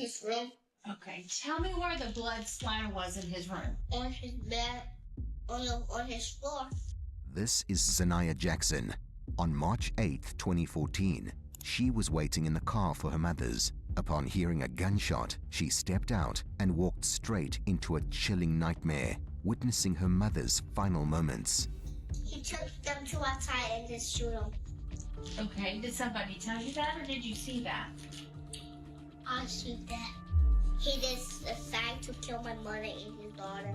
his room. Okay, tell me where the blood splatter was in his room. On his bed, on his floor. This is Zanaya Jackson. On March 8th, 2014, she was waiting in the car for her mother's. Upon hearing a gunshot, she stepped out and walked straight into a chilling nightmare, witnessing her mother's final moments. He took them to outside and just shoot them. Okay, did somebody tell you that or did you see that? I see that. He just decided to kill my mother and his daughter.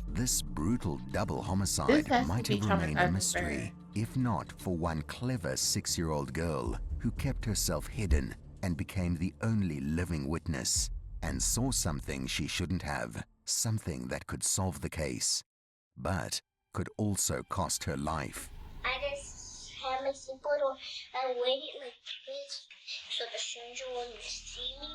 This brutal double homicide might have remained a mystery, if not for one clever 6-year-old girl who kept herself hidden and became the only living witness, and saw something she shouldn't have, something that could solve the case, but could also cost her life. I just had my seatbelt on and waited like this so the stranger wouldn't see me.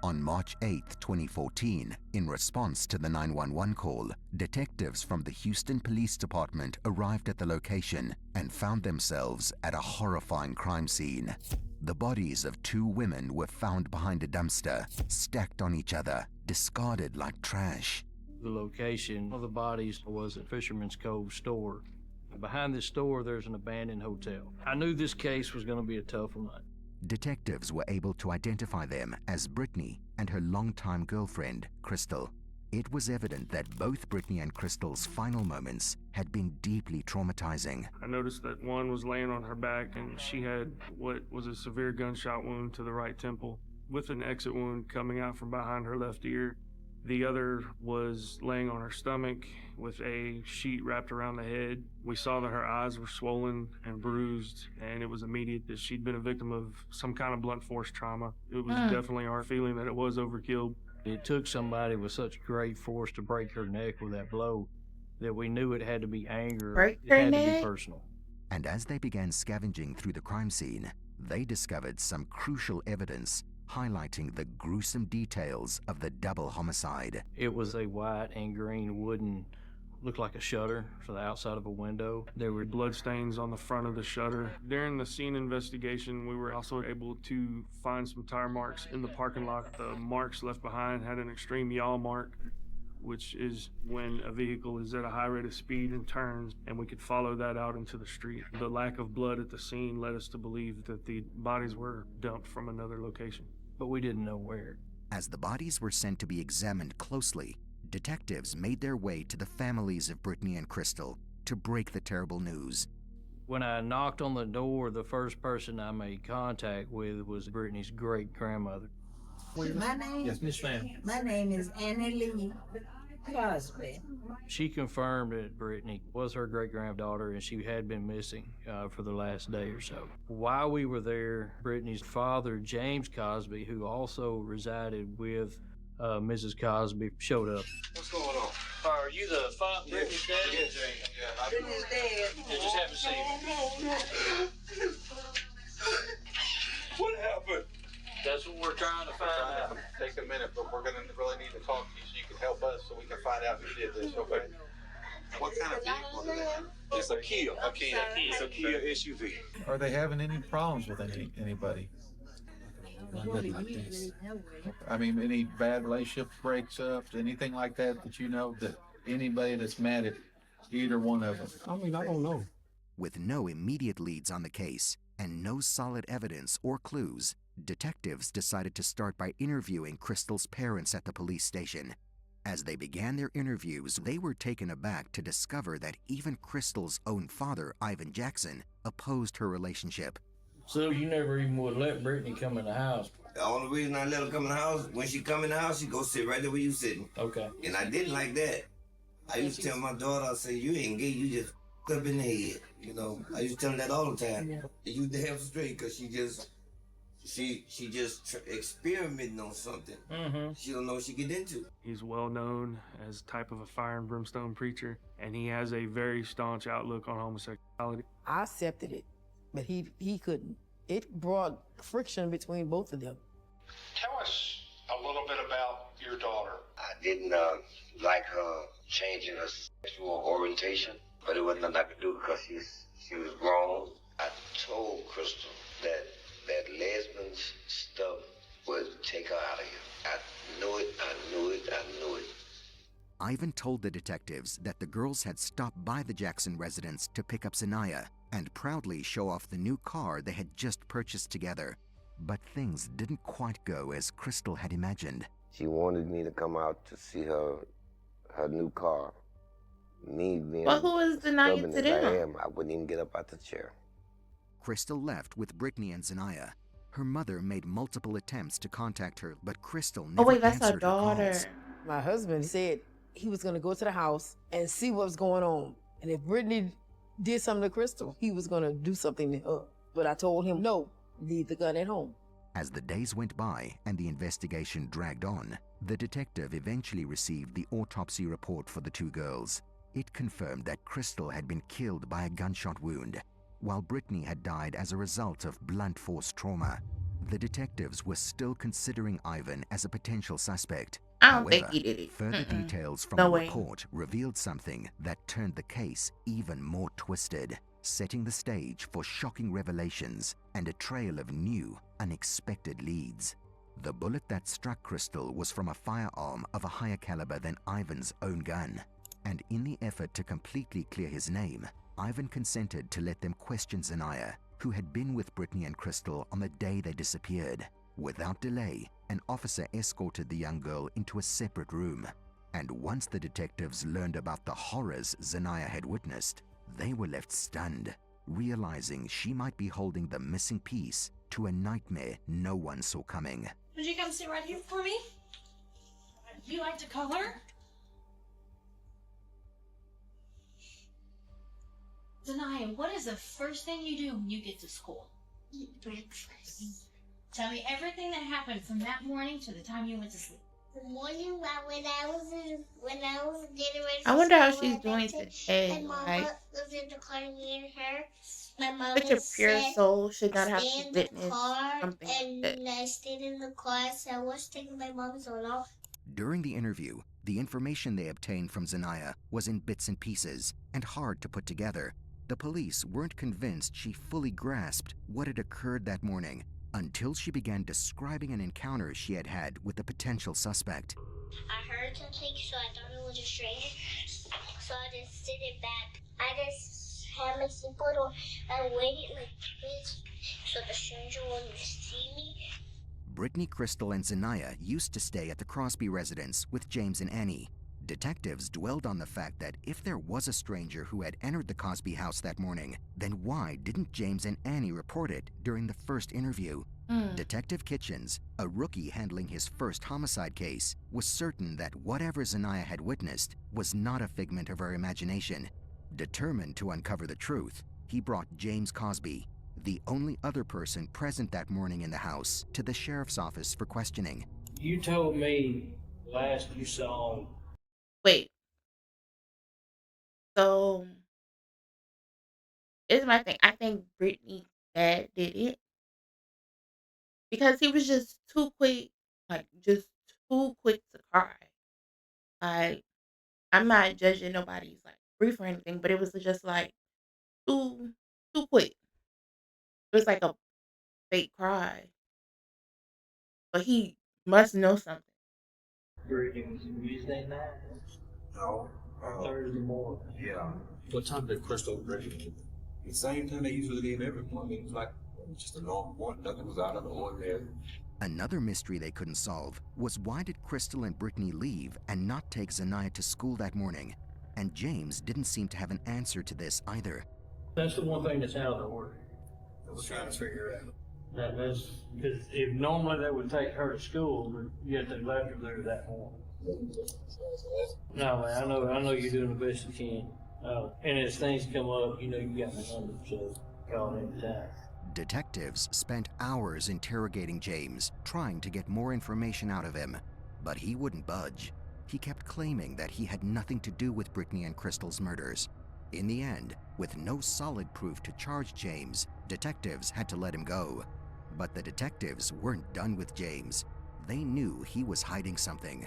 On March 8, 2014, in response to the 911 call, detectives from the Houston Police Department arrived at the location and found themselves at a horrifying crime scene. The bodies of 2 women were found behind a dumpster, stacked on each other, discarded like trash. The location of the bodies was at Fisherman's Cove store. Behind this store, there's an abandoned hotel. I knew this case was going to be a tough one. Detectives were able to identify them as Brittany and her longtime girlfriend, Crystal. It was evident that both Brittany and Crystal's final moments had been deeply traumatizing. I noticed that one was laying on her back and she had what was a severe gunshot wound to the right temple with an exit wound coming out from behind her left ear. The other was laying on her stomach with a sheet wrapped around the head. We saw that her eyes were swollen and bruised, and it was immediate that she'd been a victim of some kind of blunt force trauma. It was definitely our feeling that it was overkill. It took somebody with such great force to break her neck with that blow that we knew it had to be anger. It had to be personal. And as they began scavenging through the crime scene, they discovered some crucial evidence highlighting the gruesome details of the double homicide. It was a white and green wooden, looked like a shutter for the outside of a window. There were blood stains on the front of the shutter. During the scene investigation, we were also able to find some tire marks in the parking lot. The marks left behind had an extreme yaw mark, which is when a vehicle is at a high rate of speed and turns, and we could follow that out into the street. The lack of blood at the scene led us to believe that the bodies were dumped from another location. But we didn't know where. As the bodies were sent to be examined closely, detectives made their way to the families of Brittany and Crystal to break the terrible news. When I knocked on the door, the first person I made contact with was Brittany's great-grandmother. My name? Yes, Miss Ma'am. My name is Annie Lee Cosby. She confirmed that Brittany was her great-granddaughter and she had been missing for the last day or so. While we were there, Brittany's father, James Cosby, who also resided with Mrs. Cosby, showed up. What's going on? Are you the father, Brittany's dad? Yes, yeah. Brittany's dad. Yeah, just have a seat. What happened? That's what we're trying to find out. Take a minute, but we're gonna really need to talk to you so you can help us so we can find out who did this, okay? What kind of vehicle do they have? It's a Kia. A Kia. It's a Kia SUV. Are they having any problems with anybody? Nothing like this. I mean, any bad relationship breaks-ups, anything like that that you know that anybody that's mad at either one of them? I mean, I don't know. With no immediate leads on the case and no solid evidence or clues, detectives decided to start by interviewing Crystal's parents at the police station. As they began their interviews, they were taken aback to discover that even Crystal's own father, Ivan Jackson, opposed her relationship. So you never even would let Brittany come in the house? The only reason I let her come in the house, when she come in the house, she go sit right there where you sitting. Okay. And I didn't like that. I used to tell my daughter, I say, you ain't gay, you just up in the head. You know, I used to tell her that all the time. Yeah. You damn straight, because she just experimenting on something. She don't know what she get into. He's well known as type of a fire and brimstone preacher, and he has a very staunch outlook on homosexuality. I accepted it, but he couldn't. It brought friction between both of them. Tell us a little bit about your daughter. I didn't like her changing her sexual orientation, but it wasn't nothing I could do because she was grown. I told Crystal that lesbian stuff was take her out of here. I knew it, I knew it, I knew it. Ivan told the detectives that the girls had stopped by the Jackson residence to pick up Zanaya and proudly show off the new car they had just purchased together. But things didn't quite go as Crystal had imagined. She wanted me to come out to see her new car. Me being Well, who is denying stubborn to as I them? am, I wouldn't even get up out the chair. Crystal left with Brittany and Zanaya. Her mother made multiple attempts to contact her, but Crystal never Oh wait, that's her answered her daughter. calls. My husband said he was going to go to the house and see what was going on. And if Brittany did something to Crystal, he was going to do something to her. But I told him, no, leave the gun at home. As the days went by and the investigation dragged on, the detective eventually received the autopsy report for the two girls. It confirmed that Crystal had been killed by a gunshot wound, while Brittany had died as a result of blunt force trauma. The detectives were still considering Ivan as a potential suspect. I don't However, think he did it. further details from No the way. report revealed something that turned the case even more twisted, setting the stage for shocking revelations and a trail of new, unexpected leads. The bullet that struck Crystal was from a firearm of a higher caliber than Ivan's own gun. And in the effort to completely clear his name, Ivan consented to let them question Zanaya, who had been with Brittany and Crystal on the day they disappeared. Without delay, an officer escorted the young girl into a separate room. And once the detectives learned about the horrors Zanaya had witnessed, they were left stunned, realizing she might be holding the missing piece to a nightmare no one saw coming. Would you come sit right here for me? Do you like to color? Zanaya, what is the first thing you do when you get to school? Eat breakfast. Tell me everything that happened from that morning to the time you went to sleep. The morning when I was getting ready. I wonder how for she's school, doing today. my Like, mama was in the car, me and her. My mama such a pure said, soul should not have stay to in the witness car, something like that. and I stayed in the car. So I was taking my mom's on off. During the interview, the information they obtained from Zanaya was in bits and pieces and hard to put together. The police weren't convinced she fully grasped what had occurred that morning until she began describing an encounter she had had with a potential suspect. I heard something, so I thought it was a stranger. So I just sit it back. I just had my seatbelt on. I waited like this so the stranger wouldn't see me. Brittany, Crystal, and Zanaya used to stay at the Crosby residence with James and Annie. Detectives dwelled on the fact that if there was a stranger who had entered the Cosby house that morning, then why didn't James and Annie report it during the first interview? Detective Kitchens, a rookie handling his first homicide case, was certain that whatever Zanaya had witnessed was not a figment of her imagination. Determined to uncover the truth, he brought James Cosby, the only other person present that morning in the house, to the sheriff's office for questioning. You told me last you saw. Wait. So, it's my thing. I think Brittany's dad did it because he was just too quick, like just too quick to cry. Like, I'm not judging nobody's like grief or anything, but it was just like too quick. It was like a fake cry, but he must know something. Brittany was Wednesday night. No. Thursday morning. Yeah. What time did Crystal graduate? The same time they usually leave every morning. It was like just a normal morning. Nothing was out of the ordinary. Another mystery they couldn't solve was why did Crystal and Brittany leave and not take Zanaya to school that morning? And James didn't seem to have an answer to this either. That's the one thing that's out of the order. I was trying to figure out. That's because if normally they would take her to school, but yet they left her there that morning. No, man, I know you're doing the best you can. And as things come up, you know you got my number, so call anytime. Detectives spent hours interrogating James, trying to get more information out of him, but he wouldn't budge. He kept claiming that he had nothing to do with Brittany and Crystal's murders. In the end, with no solid proof to charge James, detectives had to let him go. But the detectives weren't done with James. They knew he was hiding something.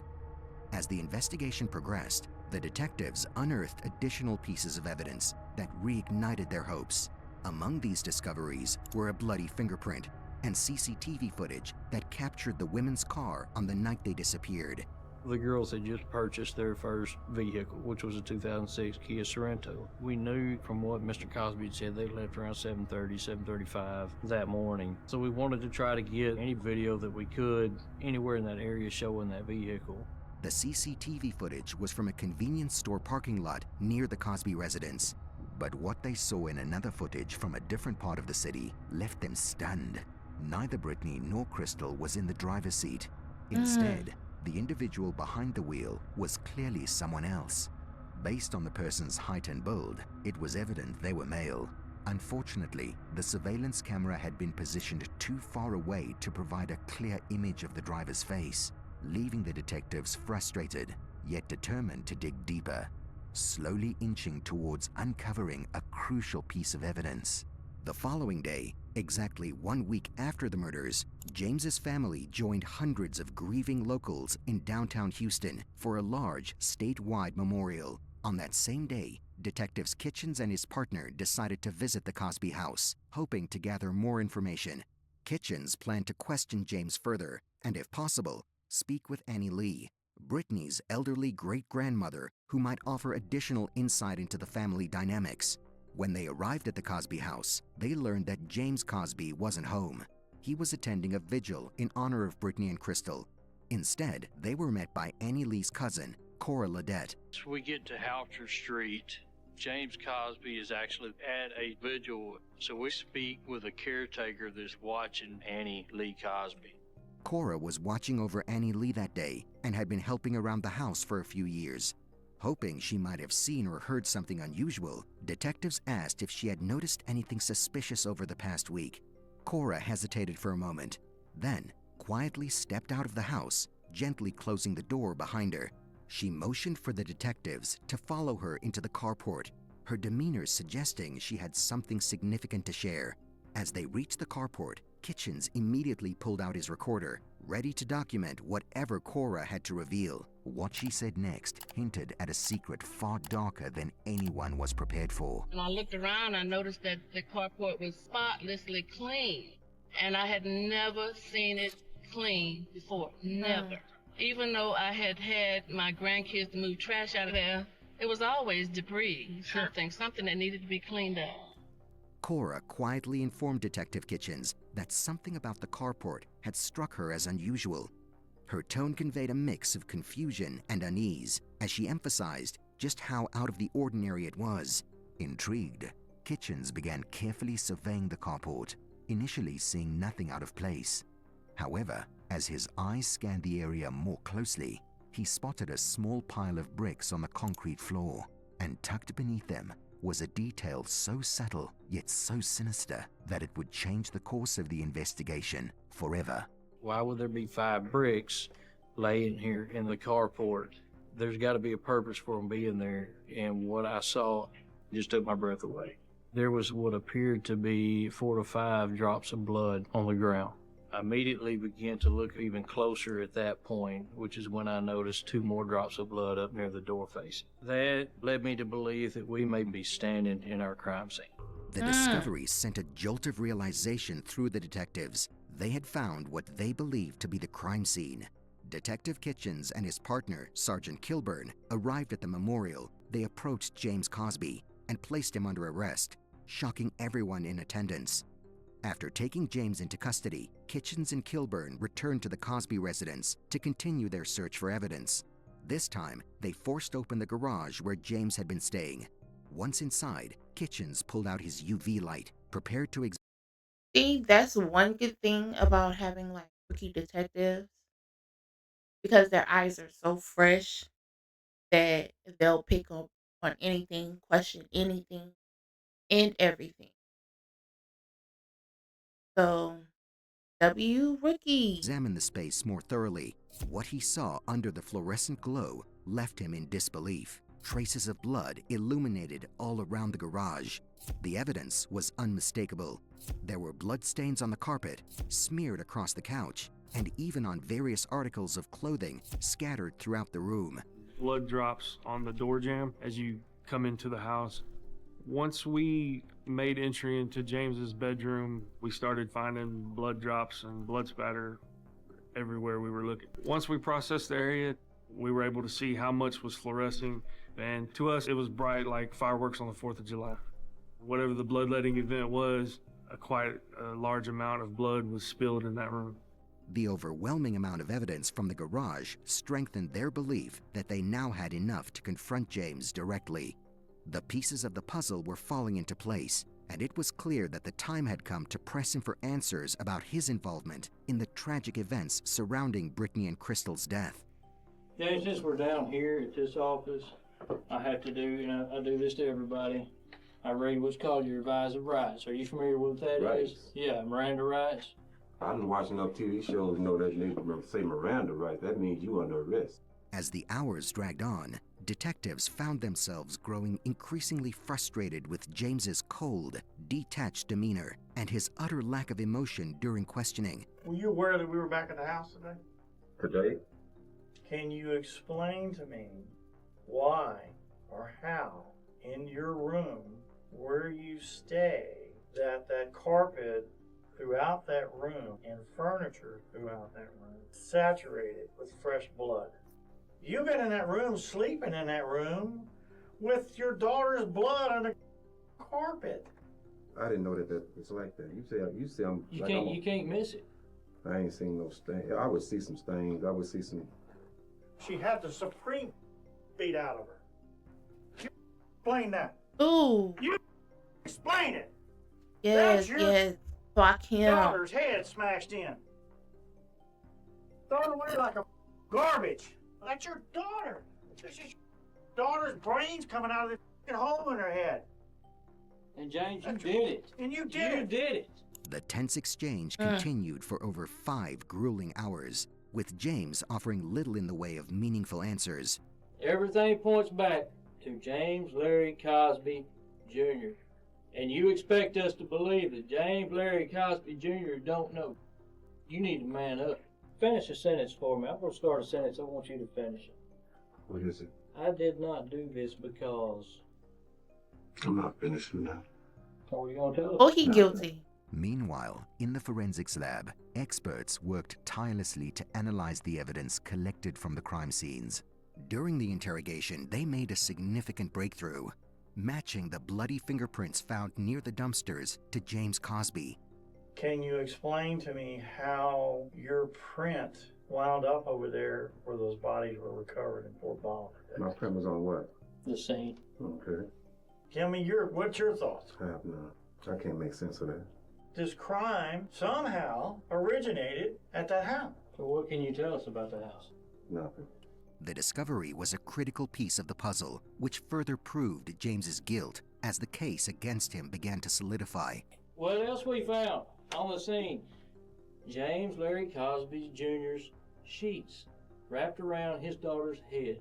As the investigation progressed, the detectives unearthed additional pieces of evidence that reignited their hopes. Among these discoveries were a bloody fingerprint, and CCTV footage that captured the women's car on the night they disappeared. The girls had just purchased their first vehicle, which was a 2006 Kia Sorento. We knew from what Mr. Cosby had said they left around 7:30, 7:35 that morning. So we wanted to try to get any video that we could anywhere in that area showing that vehicle. The CCTV footage was from a convenience store parking lot near the Cosby residence. But what they saw in another footage from a different part of the city left them stunned. Neither Brittany nor Crystal was in the driver's seat. Instead, the individual behind the wheel was clearly someone else. Based on the person's height and build, it was evident they were male. Unfortunately, the surveillance camera had been positioned too far away to provide a clear image of the driver's face, leaving the detectives frustrated, yet determined to dig deeper, slowly inching towards uncovering a crucial piece of evidence. The following day, exactly 1 week after the murders, James's family joined hundreds of grieving locals in downtown Houston for a large statewide memorial. On that same day, Detectives Kitchens and his partner decided to visit the Cosby house, hoping to gather more information. Kitchens planned to question James further and, if possible, speak with Annie Lee, Brittany's elderly great-grandmother, who might offer additional insight into the family dynamics. When they arrived at the Cosby house, they learned that James Cosby wasn't home. He was attending a vigil in honor of Brittany and Crystal. Instead, they were met by Annie Lee's cousin, Cora Ledette. We get to Houcher Street. James Cosby is actually at a vigil, so we speak with a caretaker that's watching Annie Lee Cosby. Cora was watching over Annie Lee that day and had been helping around the house for a few years. Hoping she might have seen or heard something unusual, detectives asked if she had noticed anything suspicious over the past week. Cora hesitated for a moment, then quietly stepped out of the house, gently closing the door behind her. She motioned for the detectives to follow her into the carport, her demeanor suggesting she had something significant to share. As they reached the carport, Kitchens immediately pulled out his recorder, ready to document whatever Cora had to reveal. What she said next hinted at a secret far darker than anyone was prepared for. When I looked around, I noticed that the carport was spotlessly clean, and I had never seen it clean before, never. Even though I had had my grandkids to move trash out of there, it was always debris, something that needed to be cleaned up. Cora quietly informed Detective Kitchens that something about the carport had struck her as unusual. Her tone conveyed a mix of confusion and unease as she emphasized just how out of the ordinary it was. Intrigued, Kitchens began carefully surveying the carport, initially seeing nothing out of place. However, as his eyes scanned the area more closely, he spotted a small pile of bricks on the concrete floor, and tucked beneath them was a detail so subtle yet so sinister that it would change the course of the investigation forever. Why would there be 5 bricks laying here in the carport? There's got to be a purpose for them being there, and what I saw just took my breath away. There was what appeared to be 4 to 5 drops of blood on the ground. I immediately began to look even closer at that point, which is when I noticed 2 more drops of blood up near the door face. That led me to believe that we may be standing in our crime scene. The discovery sent a jolt of realization through the detectives. They had found what they believed to be the crime scene. Detective Kitchens and his partner, Sergeant Kilburn, arrived at the memorial. They approached James Cosby and placed him under arrest, shocking everyone in attendance. After taking James into custody, Kitchens and Kilburn returned to the Cosby residence to continue their search for evidence. This time, they forced open the garage where James had been staying. Once inside, Kitchens pulled out his UV light, prepared to See, that's one good thing about having like rookie detectives, because their eyes are so fresh that they'll pick up on anything, question anything, and everything. So, W rookie. examine the space more thoroughly. What he saw under the fluorescent glow left him in disbelief. Traces of blood illuminated all around the garage. The evidence was unmistakable. There were bloodstains on the carpet, smeared across the couch, and even on various articles of clothing scattered throughout the room. Blood drops on the door jamb as you come into the house. Once we made entry into James's bedroom, we started finding blood drops and blood spatter everywhere we were looking. Once we processed the area, we were able to see how much was fluorescing, and to us, it was bright like fireworks on the 4th of July. Whatever the bloodletting event was, quite a large amount of blood was spilled in that room. The overwhelming amount of evidence from the garage strengthened their belief that they now had enough to confront James directly. The pieces of the puzzle were falling into place, and it was clear that the time had come to press him for answers about his involvement in the tragic events surrounding Brittany and Crystal's death. James, since we're down here at this office, I have to do, I do this to everybody. I read what's called your advisor rights. Are you familiar with what that is? Yeah, Miranda rights. I've been watching enough TV shows to know that they say Miranda rights. That means you under arrest. As the hours dragged on, detectives found themselves growing increasingly frustrated with James's cold, detached demeanor and his utter lack of emotion during questioning. Were you aware that we were back at the house today? Today? Can you explain to me why or how in your room where you stay that carpet throughout that room and furniture throughout that room saturated with fresh blood? You've been in that room, sleeping in that room, with your daughter's blood on the carpet. I didn't know that it's like that. You say I'm. You can't miss it. I ain't seen no stains. I would see some stains. I would see some. She had the supreme beat out of her. You explain that. Ooh. You explain it. Yes, yes. Fuck him. Daughter's head smashed in. Thrown away like a garbage. That's your daughter. This is your daughter's brains coming out of the hole in her head. And James, you did it. And you did it. You did it. The tense exchange continued for over 5 grueling hours, with James offering little in the way of meaningful answers. Everything points back to James Larry Cosby Jr. And you expect us to believe that James Larry Cosby Jr. don't know. You need to man up. Finish a sentence for me. I'm going to start a sentence. I want you to finish it. What is it? I did not do this because... I'm not finishing that. What are you going to tell us? Oh, he guilty. Meanwhile, in the forensics lab, experts worked tirelessly to analyze the evidence collected from the crime scenes. During the interrogation, they made a significant breakthrough, matching the bloody fingerprints found near the dumpsters to James Cosby. Can you explain to me how your print wound up over there where those bodies were recovered in Fort Bolivar? My print was on what? The scene. Okay. Tell me what's your thoughts? I have none. I can't make sense of that. This crime somehow originated at that house. So what can you tell us about the house? Nothing. The discovery was a critical piece of the puzzle, which further proved James's guilt as the case against him began to solidify. What else we found on the scene? James Larry Cosby Jr.'s sheets wrapped around his daughter's head.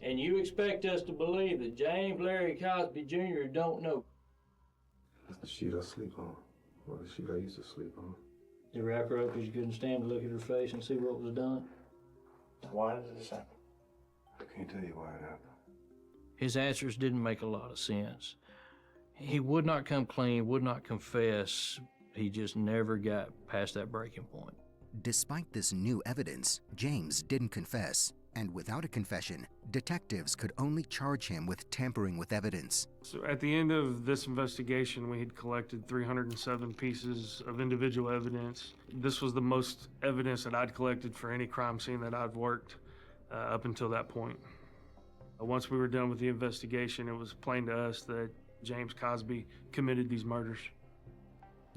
And you expect us to believe that James Larry Cosby Jr. don't know. That's the sheet I sleep on. Or the sheet I used to sleep on. You wrap her up because you couldn't stand to look at her face and see what was done? Why did this happen? I can't tell you why it happened. His answers didn't make a lot of sense. He would not come clean, would not confess. He just never got past that breaking point. Despite this new evidence, James didn't confess, and without a confession, detectives could only charge him with tampering with evidence. So at the end of this investigation, we had collected 307 pieces of individual evidence. This was the most evidence that I'd collected for any crime scene that I'd worked up until that point. Once we were done with the investigation, it was plain to us that James Cosby committed these murders.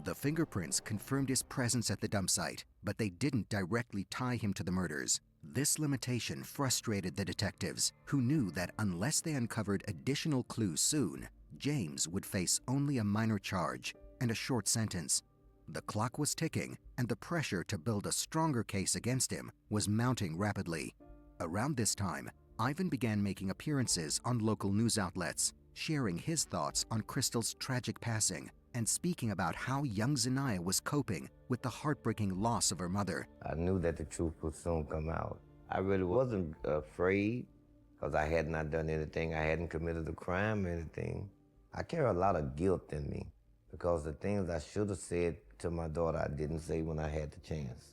The fingerprints confirmed his presence at the dump site, but they didn't directly tie him to the murders. This limitation frustrated the detectives, who knew that unless they uncovered additional clues soon, James would face only a minor charge and a short sentence. The clock was ticking, and the pressure to build a stronger case against him was mounting rapidly. Around this time, Ivan began making appearances on local news outlets, sharing his thoughts on Crystal's tragic passing and speaking about how young Zanaya was coping with the heartbreaking loss of her mother. I knew that the truth would soon come out. I really wasn't afraid because I had not done anything. I hadn't committed a crime or anything. I carry a lot of guilt in me because the things I should have said to my daughter, I didn't say when I had the chance.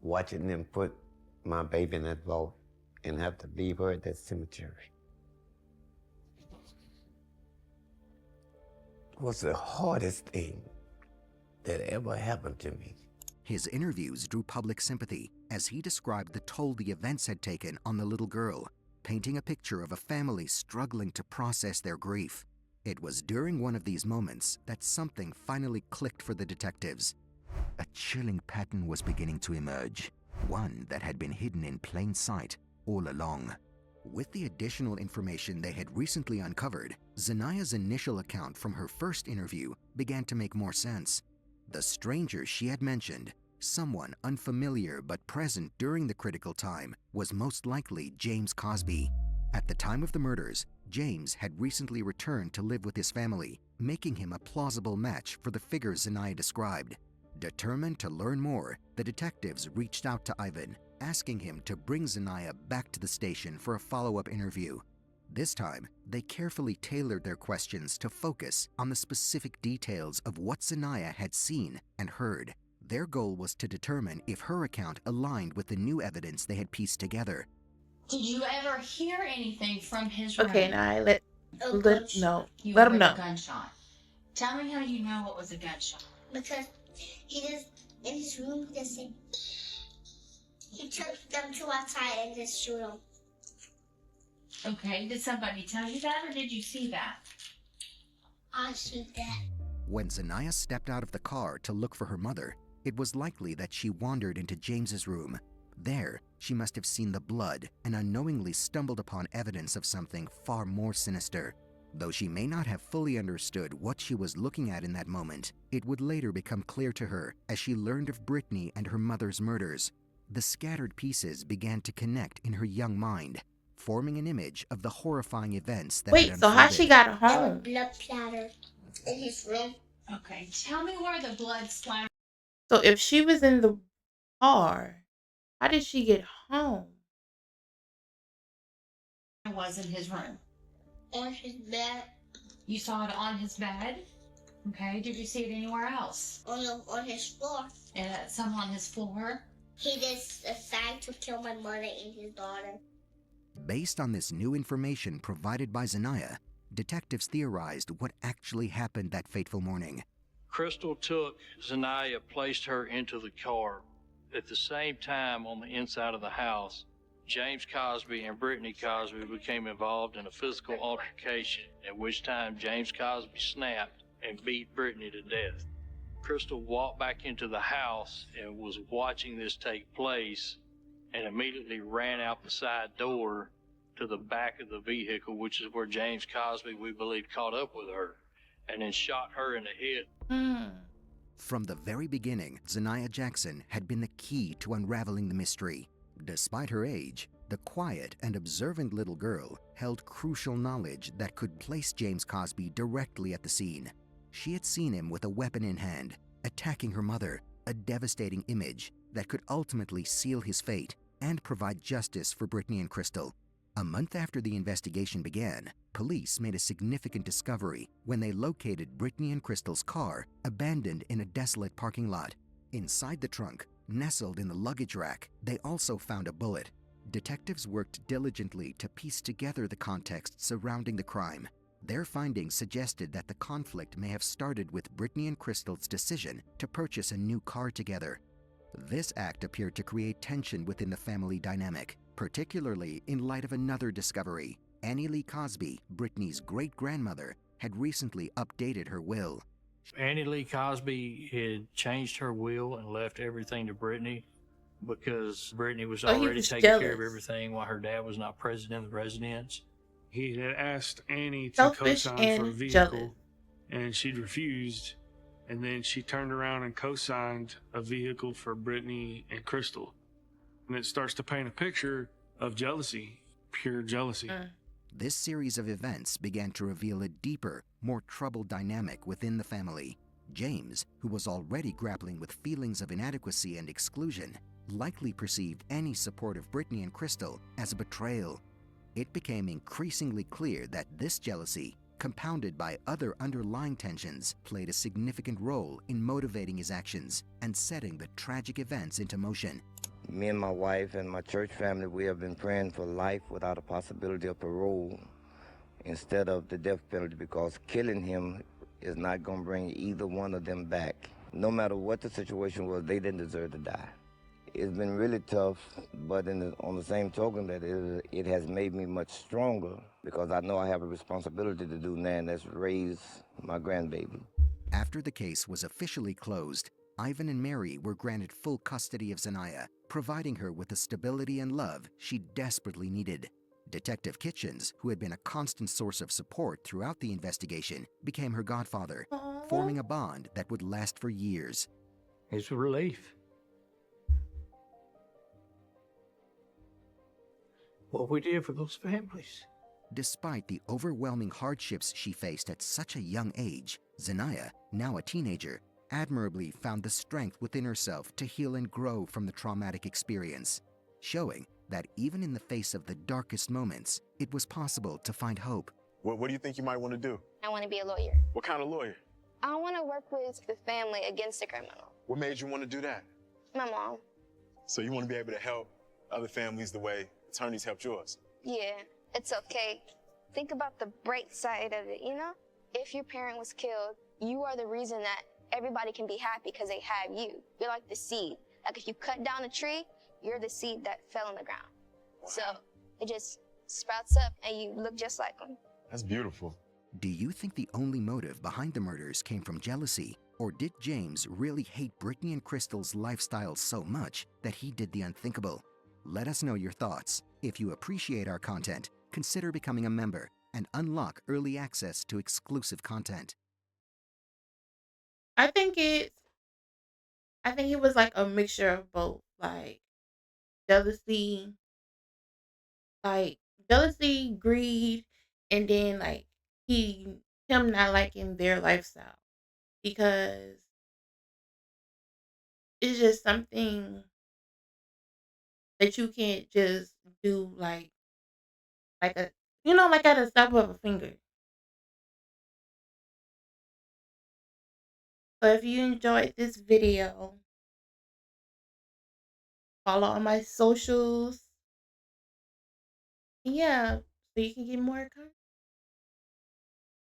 Watching them put my baby in that vault and have to leave her at that cemetery was the hardest thing that ever happened to me. His interviews drew public sympathy as he described the toll the events had taken on the little girl, painting a picture of a family struggling to process their grief. It was during one of these moments that something finally clicked for the detectives. A chilling pattern was beginning to emerge, one that had been hidden in plain sight all along. With the additional information they had recently uncovered, Zanaya's initial account from her first interview began to make more sense. The stranger she had mentioned, someone unfamiliar but present during the critical time, was most likely James Cosby. At the time of the murders, James had recently returned to live with his family, making him a plausible match for the figure Zanaya described. Determined to learn more, the detectives reached out to Ivan, asking him to bring Zanaya back to the station for a follow-up interview. This time, they carefully tailored their questions to focus on the specific details of what Zanaya had seen and heard. Their goal was to determine if her account aligned with the new evidence they had pieced together. Did you ever hear anything from his room? Okay, now let You let him heard know. a gunshot. Tell me how you know it was a gunshot. Because he just, in his room, he just said, he took them to outside and just shoot them. Okay, did somebody tell you that or did you see that? I see that. When Zanaya stepped out of the car to look for her mother, it was likely that she wandered into James's room. There, she must have seen the blood and unknowingly stumbled upon evidence of something far more sinister. Though she may not have fully understood what she was looking at in that moment, it would later become clear to her as she learned of Brittany and her mother's murders. The scattered pieces began to connect in her young mind, forming an image of the horrifying events that had Wait, so how unfolded. she got There home? was blood splatter in his room. Okay, tell me where the blood splatter So if she was in the car, how did she get home? was in his room. On his bed. You saw it on his bed? Okay, did you see it anywhere else? On his floor. Some on his floor? He just decided to kill my mother and his daughter. Based on this new information provided by Zanaya, detectives theorized what actually happened that fateful morning. Crystal took Zanaya, placed her into the car. At the same time, on the inside of the house, James Cosby and Brittany Cosby became involved in a physical altercation, at which time James Cosby snapped and beat Brittany to death. Crystal walked back into the house and was watching this take place and immediately ran out the side door to the back of the vehicle, which is where James Cosby, we believe, caught up with her and then shot her in the head. From the very beginning, Zanaya Jackson had been the key to unraveling the mystery. Despite her age, the quiet and observant little girl held crucial knowledge that could place James Cosby directly at the scene. She had seen him with a weapon in hand, attacking her mother, a devastating image that could ultimately seal his fate and provide justice for Brittany and Crystal. A month after the investigation began, police made a significant discovery when they located Brittany and Crystal's car abandoned in a desolate parking lot. Inside the trunk, nestled in the luggage rack, they also found a bullet. Detectives worked diligently to piece together the context surrounding the crime. Their findings suggested that the conflict may have started with Brittany and Crystal's decision to purchase a new car together. This act appeared to create tension within the family dynamic, particularly in light of another discovery. Annie Lee Cosby, Brittany's great-grandmother, had recently updated her will. Annie Lee Cosby had changed her will and left everything to Brittany because Brittany was already taking care of everything while her dad was not present in the residence. He had asked Annie to Selfish co-sign and for a vehicle, jealous. and she'd refused. And then she turned around and co-signed a vehicle for Brittany and Crystal. And it starts to paint a picture of jealousy, pure jealousy. This series of events began to reveal a deeper, more troubled dynamic within the family. James, who was already grappling with feelings of inadequacy and exclusion, likely perceived any support of Brittany and Crystal as a betrayal. It became increasingly clear that this jealousy compounded by other underlying tensions, played a significant role in motivating his actions and setting the tragic events into motion. Me and my wife and my church family, we have been praying for life without a possibility of parole instead of the death penalty, because killing him is not going to bring either one of them back. No matter what the situation was, they didn't deserve to die. It's been really tough, but on the same token, that it has made me much stronger, because I know I have a responsibility to do now, and that's raise my grandbaby. After the case was officially closed, Ivan and Mary were granted full custody of Zanaya, providing her with the stability and love she desperately needed. Detective Kitchens, who had been a constant source of support throughout the investigation, became her godfather, forming a bond that would last for years. It's a relief. What we did for those families. Despite the overwhelming hardships she faced at such a young age, Zanaya, now a teenager, admirably found the strength within herself to heal and grow from the traumatic experience, showing that even in the face of the darkest moments, it was possible to find hope. What do you think you might want to do? I want to be a lawyer. What kind of lawyer? I want to work with the family against the criminal. What made you want to do that? My mom. So you want to be able to help other families the way attorneys helped yours? Yeah, it's okay. Think about the bright side of it, you know? If your parent was killed, you are the reason that everybody can be happy because they have you. You're like the seed. Like if you cut down a tree, you're the seed that fell on the ground. Wow. So it just sprouts up and you look just like them. That's beautiful. Do you think the only motive behind the murders came from jealousy? Or did James really hate Brittany and Crystal's lifestyle so much that he did the unthinkable? Let us know your thoughts. If you appreciate our content, consider becoming a member and unlock early access to exclusive content. I think it was like a mixture of both, like jealousy, greed, and then like him not liking their lifestyle, because it's just something that you can't just do like a like at a snap of a finger. So if you enjoyed this video, follow on my socials. Yeah, so you can get more content.